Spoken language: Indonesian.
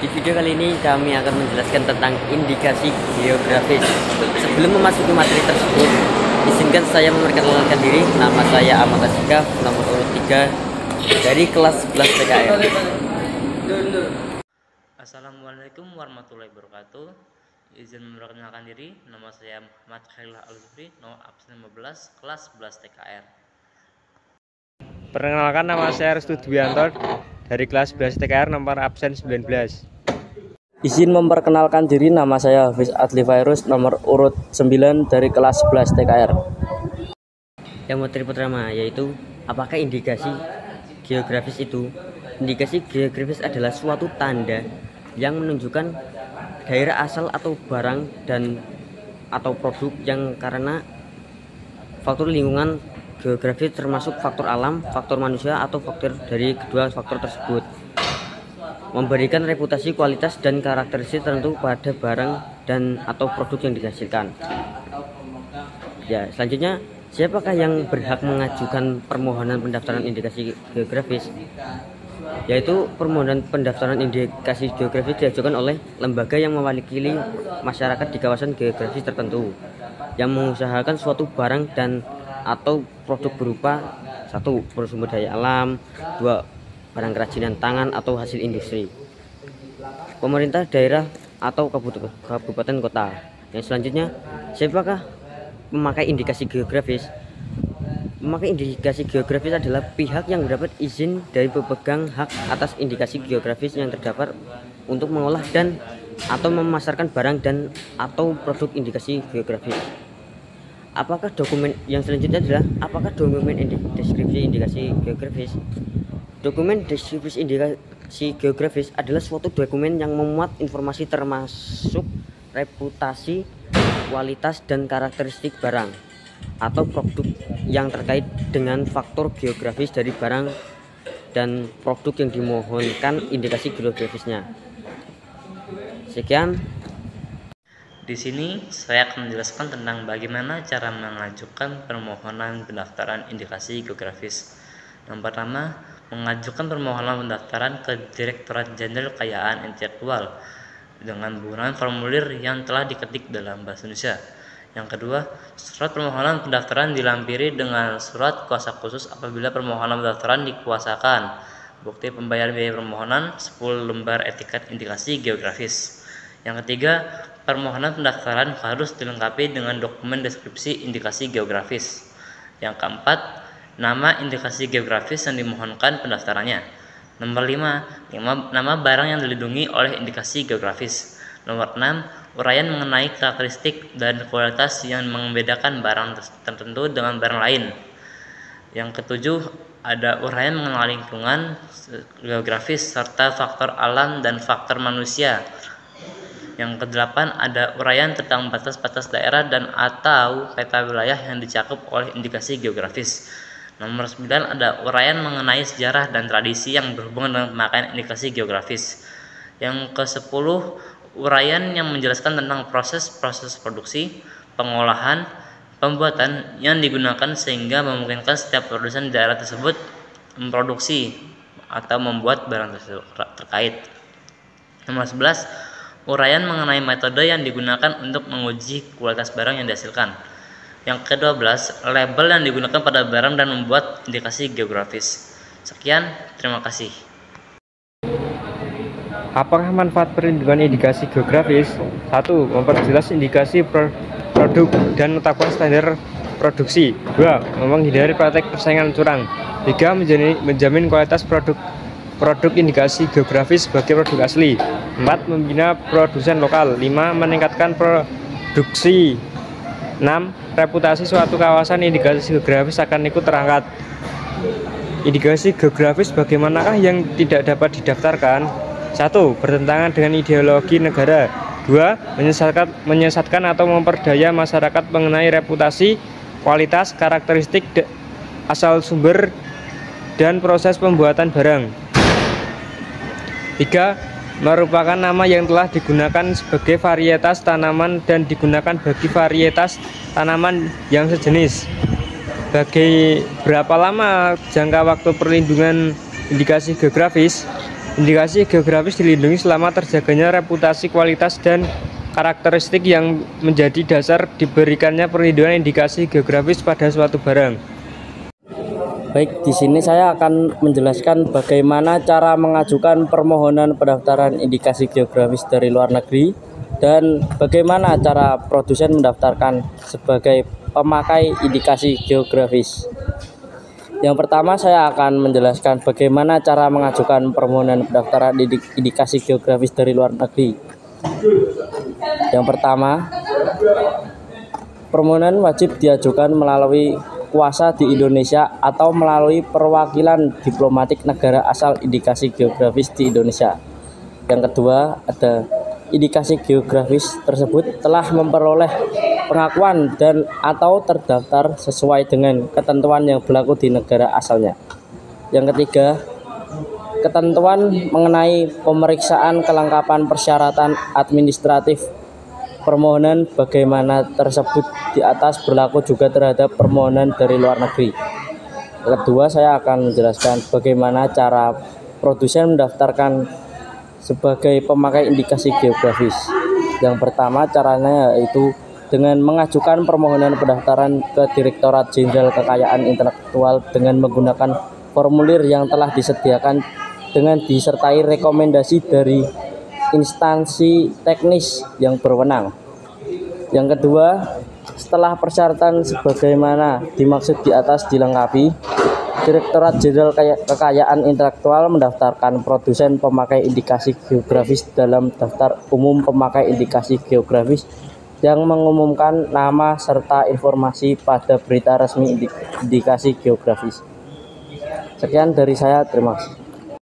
Di video kali ini kami akan menjelaskan tentang indikasi geografis. Sebelum memasuki materi tersebut, izinkan saya memperkenalkan diri. Nama saya Ahmad Asyika, nomor urut 3 dari kelas 11 PKR. Assalamualaikum warahmatullahi wabarakatuh. Izin memperkenalkan diri, nama saya Muhammad Khalil Al-Zufri, nomor absen 15, kelas 11 TKR. Perkenalkan, nama saya Restu Dwianto dari kelas 11 TKR, nomor absen 19. Izin memperkenalkan diri, nama saya Hafiz Adli Virus, nomor urut 9 dari kelas 11 TKR. Yang materi pertama yaitu apakah indikasi geografis itu? Indikasi geografis adalah suatu tanda yang menunjukkan daerah asal atau barang dan atau produk yang karena faktor lingkungan geografis termasuk faktor alam, faktor manusia atau faktor dari kedua faktor tersebut. Memberikan reputasi, kualitas dan karakteristik tertentu pada barang dan atau produk yang dihasilkan. Ya, selanjutnya siapakah yang berhak mengajukan permohonan pendaftaran indikasi geografis? Yaitu permohonan pendaftaran indikasi geografis diajukan oleh lembaga yang mewakili masyarakat di kawasan geografis tertentu yang mengusahakan suatu barang dan atau produk berupa 1. Bersumber daya alam, 2. Barang kerajinan tangan atau hasil industri. Pemerintah daerah atau kabupaten kota. Yang selanjutnya, siapakah memakai indikasi geografis? Memakai indikasi geografis adalah pihak yang mendapat izin dari pemegang hak atas indikasi geografis yang terdapat untuk mengolah dan atau memasarkan barang dan atau produk indikasi geografis. Apakah dokumen yang selanjutnya adalah apakah dokumen deskripsi indikasi geografis? Dokumen deskripsi indikasi geografis adalah suatu dokumen yang memuat informasi termasuk reputasi, kualitas dan karakteristik barang atau produk yang terkait dengan faktor geografis dari barang dan produk yang dimohonkan indikasi geografisnya. Sekian. Di sini saya akan menjelaskan tentang bagaimana cara mengajukan permohonan pendaftaran indikasi geografis. Yang pertama, mengajukan permohonan pendaftaran ke Direktorat Jenderal Kekayaan Intelektual dengan menggunakan formulir yang telah diketik dalam bahasa Indonesia. Yang kedua, surat permohonan pendaftaran dilampiri dengan surat kuasa khusus apabila permohonan pendaftaran dikuasakan. Bukti pembayaran biaya permohonan 10 lembar etiket indikasi geografis. Yang ketiga, permohonan pendaftaran harus dilengkapi dengan dokumen deskripsi indikasi geografis. Yang keempat, nama indikasi geografis yang dimohonkan pendaftarannya. Nomor 5, nama barang yang dilindungi oleh indikasi geografis. Nomor 6, uraian mengenai karakteristik dan kualitas yang membedakan barang tertentu dengan barang lain. Yang ketujuh, ada uraian mengenai lingkungan geografis serta faktor alam dan faktor manusia. Yang kedelapan, ada uraian tentang batas-batas daerah dan atau peta wilayah yang dicakup oleh indikasi geografis. Nomor 9, ada uraian mengenai sejarah dan tradisi yang berhubungan dengan pemakaian indikasi geografis. Yang ke-10, uraian yang menjelaskan tentang proses-proses produksi, pengolahan, pembuatan yang digunakan sehingga memungkinkan setiap produsen di daerah tersebut memproduksi atau membuat barang tersebut terkait. Nomor 11, uraian mengenai metode yang digunakan untuk menguji kualitas barang yang dihasilkan. Yang ke-12, label yang digunakan pada barang dan membuat indikasi geografis. Sekian, terima kasih. Apakah manfaat perlindungan indikasi geografis? 1. Memperjelas indikasi produk dan menetapkan standar produksi. 2. Menghindari praktek persaingan curang. 3. Menjamin kualitas produk indikasi geografis sebagai produk asli. 4. Membina produsen lokal. 5. Meningkatkan produksi. 6. Reputasi suatu kawasan indikasi geografis akan ikut terangkat. Indikasi geografis bagaimanakah yang tidak dapat didaftarkan? 1. Bertentangan dengan ideologi negara. 2. Menyesatkan atau memperdaya masyarakat mengenai reputasi, kualitas, karakteristik asal sumber dan proses pembuatan barang. 3. Merupakan nama yang telah digunakan sebagai varietas tanaman dan digunakan bagi varietas tanaman yang sejenis. Bagi berapa lama jangka waktu perlindungan indikasi geografis? Indikasi geografis dilindungi selama terjaganya reputasi, kualitas, dan karakteristik yang menjadi dasar diberikannya perlindungan indikasi geografis pada suatu barang. Baik, di sini saya akan menjelaskan bagaimana cara mengajukan permohonan pendaftaran indikasi geografis dari luar negeri dan bagaimana cara produsen mendaftarkan sebagai pemakai indikasi geografis. Yang pertama, saya akan menjelaskan bagaimana cara mengajukan permohonan pendaftaran indikasi geografis dari luar negeri. Yang pertama, permohonan wajib diajukan melalui kuasa di Indonesia atau melalui perwakilan diplomatik negara asal indikasi geografis di Indonesia. Yang kedua, ada indikasi geografis tersebut telah memperoleh pengakuan dan atau terdaftar sesuai dengan ketentuan yang berlaku di negara asalnya. Yang ketiga, ketentuan mengenai pemeriksaan kelengkapan persyaratan administratif permohonan bagaimana tersebut di atas berlaku juga terhadap permohonan dari luar negeri. Kedua, saya akan menjelaskan bagaimana cara produsen mendaftarkan sebagai pemakai indikasi geografis. Yang pertama caranya yaitu dengan mengajukan permohonan pendaftaran ke Direktorat Jenderal Kekayaan Intelektual dengan menggunakan formulir yang telah disediakan dengan disertai rekomendasi dari instansi teknis yang berwenang. Yang kedua, setelah persyaratan sebagaimana dimaksud di atas dilengkapi, Direktorat Jenderal Kekayaan Intelektual mendaftarkan produsen pemakai indikasi geografis dalam daftar umum pemakai indikasi geografis yang mengumumkan nama serta informasi pada berita resmi indikasi geografis. Sekian dari saya, terima kasih.